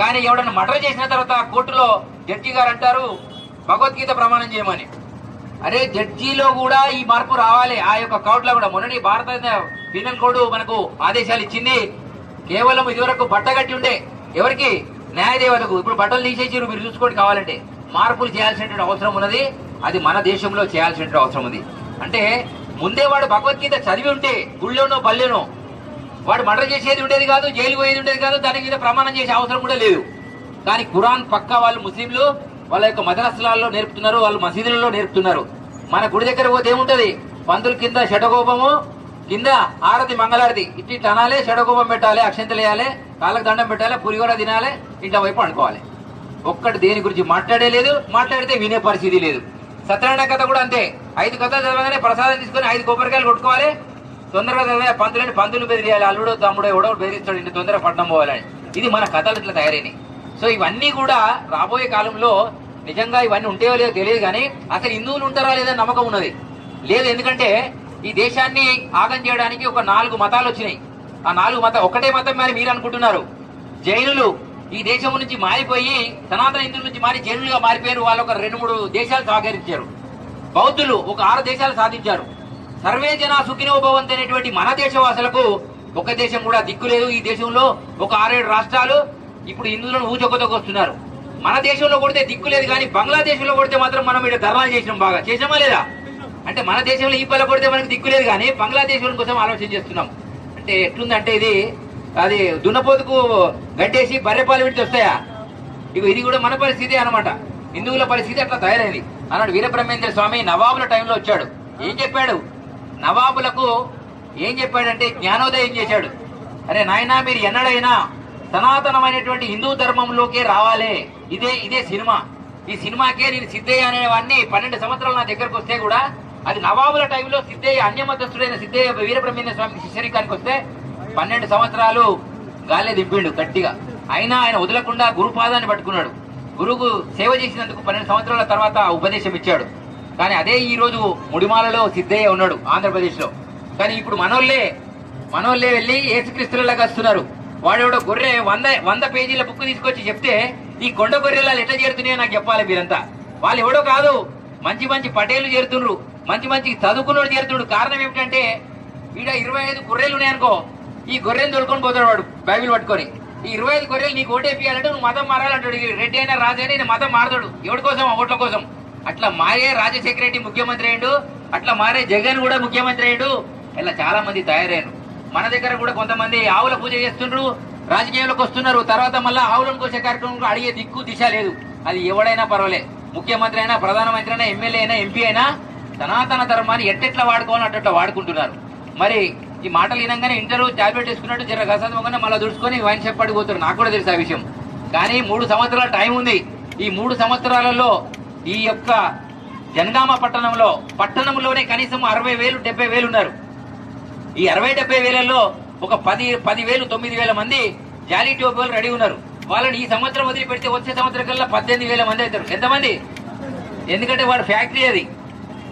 కానీ ఎవడన్నా మర్డర్ చేసిన తర్వాత కోర్టులో జడ్జి గారు అంటారు భగవద్గీత ప్రమాణం చేయమని. అరే జడ్జిలో కూడా ఈ మార్పు రావాలి. ఆ యొక్క కోర్టులో కూడా మొన్నటి భారత పీనల్ కోడ్ మనకు ఆదేశాలు ఇచ్చింది. కేవలం ఇదివరకు బట్ట కట్టి ఉండే ఎవరికి న్యాయదేవతకు, ఇప్పుడు బట్టలు తీసేసి మీరు చూసుకోండి. కావాలంటే మార్పులు చేయాల్సినటువంటి అవసరం ఉన్నది. అది మన దేశంలో చేయాల్సినటువంటి అవసరం ఉంది. అంటే ముందే వాడు భగవద్గీత చదివి ఉంటే గుళ్ళోనో బల్లెనో వాడు మర్డర్ చేసేది ఉండేది కాదు, జైలుకు పోయేది ఉండేది కాదు, దాని మీద ప్రమాణం చేసే అవసరం కూడా లేదు. కానీ ఖురాన్ పక్కా వాళ్ళు ముస్లింలు వాళ్ళ యొక్క మదరసాలలో నేర్పుతున్నారు, వాళ్ళు మసీదులలో నేర్పుతున్నారు. మన గుడి దగ్గర పోతే ఏముంటది, పంతులు కింద షటకోపము, కింద ఆరతి మంగళారతి, ఇట్టి అనాలి, షటకోపం పెట్టాలి, అక్షంతలు వేయాలి, కాళ్ళకు దండం పెట్టాలి, పులిహోర తినాలి, ఇంట్లో వైపు అనుకోవాలి. ఒక్కటి దేని గురించి మాట్లాడేలేదు, మాట్లాడితే వినే పరిస్థితి లేదు. సత్యనారాయణ కథ కూడా అంతే. 5 కథలు చదవగానే ప్రసాదం తీసుకుని 5 కొబ్బరికాయలు కొట్టుకోవాలి. తొందరగా చదివే పంతులు బెదిరియాలి, అల్లుడు తమ్ముడు ఎవడో బెదిరిస్తాడు, ఇంటి తొందరగా పట్టణం పోవాలని. ఇది మన కథలు ఇట్లా తయారైనవి. సో ఇవన్నీ కూడా రాబోయే కాలంలో నిజంగా ఇవన్నీ ఉంటేవో లేదో తెలియదు, కానీ అసలు హిందువులు ఉంటారా లేదా నమ్మకం ఉన్నది లేదు. ఎందుకంటే ఈ దేశాన్ని ఆగం చేయడానికి ఒక 4 మతాలు వచ్చినాయి. ఆ 4 మతం ఒకటే మతం మరి మీరు అనుకుంటున్నారు. జైనులు ఈ దేశం నుంచి మారిపోయి సనాతన హిందువుల నుంచి మారి జైనులుగా మారిపోయారు. వాళ్ళు ఒక 2-3 దేశాలు సహకరించారు. బౌద్ధులు ఒక 6 దేశాలు సాధించారు. సర్వే జన సుఖినో భవంతు అనేటువంటి మన దేశవాసులకు ఒక దేశం కూడా దిక్కు లేదు. ఈ దేశంలో ఒక 6-7 రాష్ట్రాలు ఇప్పుడు హిందువులను ఊచొక్కతొక్కొస్తున్నారు. మన దేశంలో కొడితే దిక్కు లేదు, కానీ బంగ్లాదేశ్లో కొడితే మాత్రం మనం ఇక్కడ ధర్నాలు చేసినాం. బాగా చేసామా లేదా? అంటే మన దేశంలో ఈ పల్ల కొడితే మనకు దిక్కు లేదు, కానీ బంగ్లాదేశ్ కోసం ఆలోచన చేస్తున్నాం. అంటే ఎట్లుందంటే ఇది అది దున్నపోతుకు గట్టేసి బర్రెపాలు విడిచి వస్తాయా? ఇది కూడా మన పరిస్థితి అనమాట. హిందువుల పరిస్థితి అట్లా తయారైంది. అన్నాడు వీరబ్రహ్మేంద్ర స్వామి నవాబుల టైంలో వచ్చాడు. ఏం చెప్పాడు? నవాబులకు ఏం చెప్పాడంటే జ్ఞానోదయం చేశాడు. అరే నాయనా, మీరు ఎన్నడైనా సనాతనమైనటువంటి హిందూ ధర్మంలోకే రావాలి. ఇదే సినిమా. ఈ సినిమాకే నేను సిద్ధయ్య అనేవాడిని 12 సంవత్సరాలు నా దగ్గరకు వస్తే కూడా అది నవాబుల టైంలో సిద్ధయ్య అన్యమతస్థుడైన సిద్ధయ్య వీరబ్రహ్మేంద్ర స్వామికి శిష్యరికానికి వస్తే 12 సంవత్సరాలు గాలే దింపిండు గట్టిగా. అయినా ఆయన వదలకుండా గురుపాదాన్ని పట్టుకున్నాడు. గురువుకు సేవ చేసినందుకు 12 సంవత్సరాల తర్వాత ఉపదేశం ఇచ్చాడు. కానీ అదే ఈ రోజు ముడిమాలలో సిద్ధయ్య ఉన్నాడు ఆంధ్రప్రదేశ్ లో. కానీ ఇప్పుడు మనోళ్ళే వెళ్ళి ఏసుక్రీస్తులలాగా వస్తున్నారు. వాడెవడో గొర్రె 100 పేజీల బుక్ తీసుకొచ్చి చెప్తే ఈ కొండ గొర్రెలు ఎట్లా చేరుతున్నాయో నాకు చెప్పాలి మీరంతా. వాళ్ళు ఎవడో కాదు, మంచి పటేళ్లు చేరుతుండ్రు, మంచి చదువుకున్నోడు చేరుతుండ్రు. కారణం ఏమిటంటే ఈడ 25 గొర్రెలు ఉన్నాయనుకో, ఈ గొర్రెను తోలుకొని పోతాడు వాడు బైబిల్ పట్టుకొని. ఈ 25 గొర్రెలు నీకు ఓటేపియాలంటే నువ్వు మతం మారాలంటాడు. రెడ్డి అయినా రాజు అయినా మతం మారతాడు. ఎవడి కోసం? ఓట్ల కోసం. అట్లా మారే రాజశేఖర రెడ్డి ముఖ్యమంత్రి అయ్యాడు, అట్లా మారే జగన్ కూడా ముఖ్యమంత్రి అయ్యాడు. ఇలా చాలా మంది తయారయ్యారు. మన దగ్గర కూడా కొంతమంది ఆవుల పూజ చేస్తుండ్రు, రాజకీయంలోకి వస్తున్నారు. తర్వాత మళ్ళీ ఆవులను కోసే కార్యక్రమం అడిగే దిక్కు దిశ లేదు. అది ఎవడైనా పర్వాలే, ముఖ్యమంత్రి అయినా, ప్రధానమంత్రి అయినా, ఎమ్మెల్యే అయినా, ఎంపీ అయినా సనాతన ధర్మాన్ని ఎట్టెట్లా వాడుకోవాలని అట్లా వాడుకుంటున్నారు. మరి ఈ మాటలు వినంగానే ఇంటర్వ్యూ టాబ్లెట్ వేసుకున్నట్టు జర గసంగా మళ్ళీ దుడుచుకొని వైన్ షాప్ పడిపోతారు. నాకు కూడా తెలుసు ఆ విషయం. కానీ 3 సంవత్సరాల టైం ఉంది. ఈ 3 సంవత్సరాలలో ఈ యొక్క జనగామ పట్టణంలోనే కనీసం 60,000 70,000 ఉన్నారు. ఈ 60-70 వేలలో ఒక 10,000 9,000 మంది జాలీ టోపీలు రెడీ ఉన్నారు. వాళ్ళని ఈ సంవత్సరం వదిలిపెడితే వచ్చే సంవత్సరం కల్లా 18,000 మంది అవుతారు. ఎంతమంది? ఎందుకంటే వాడు ఫ్యాక్టరీ, అది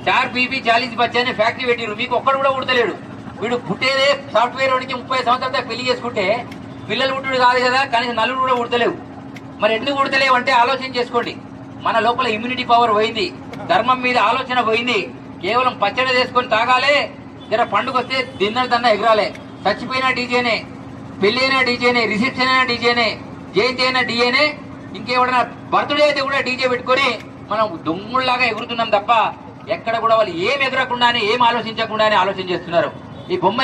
4 PP 40 బచ్చా అనే ఫ్యాక్టరీ పెట్టిరు. మీకు ఒక్కడు కూడా ఉడతలేడు. వీడు పుట్టేదే సాఫ్ట్వేర్ వాడికి 30 సంవత్సరాలతో పెళ్లి చేసుకుంటే పిల్లలు పుట్టుడు కాదు కదా, కనీసం నలుగురు కూడా ఉడతలేవు. మరి ఎందుకు ఉడతలేవు అంటే ఆలోచన చేసుకోండి. మన లోపల ఇమ్యూనిటీ పవర్ పోయింది, ధర్మం మీద ఆలోచన పోయింది. కేవలం పచ్చడి చేసుకొని తాగాలే, జర పండుగ వస్తే దన్నా ఎగరాలే. చచ్చిపోయినా డీజేనే, పెళ్లి అయినా డీజేనే, రిసెప్షన్ అయినా డీజేనే, జయంతి అయినా డీజేనే, ఇంకేమన్నా బర్త్డే అయితే కూడా డీజే పెట్టుకొని మనం దొంగుల్లాగా ఎగురుతున్నాం తప్ప ఎక్కడ కూడా వాళ్ళు ఏం ఎగరకుండానే, ఏం ఆలోచించకుండానే ఆలోచన చేస్తున్నారు. ఈ బొమ్మ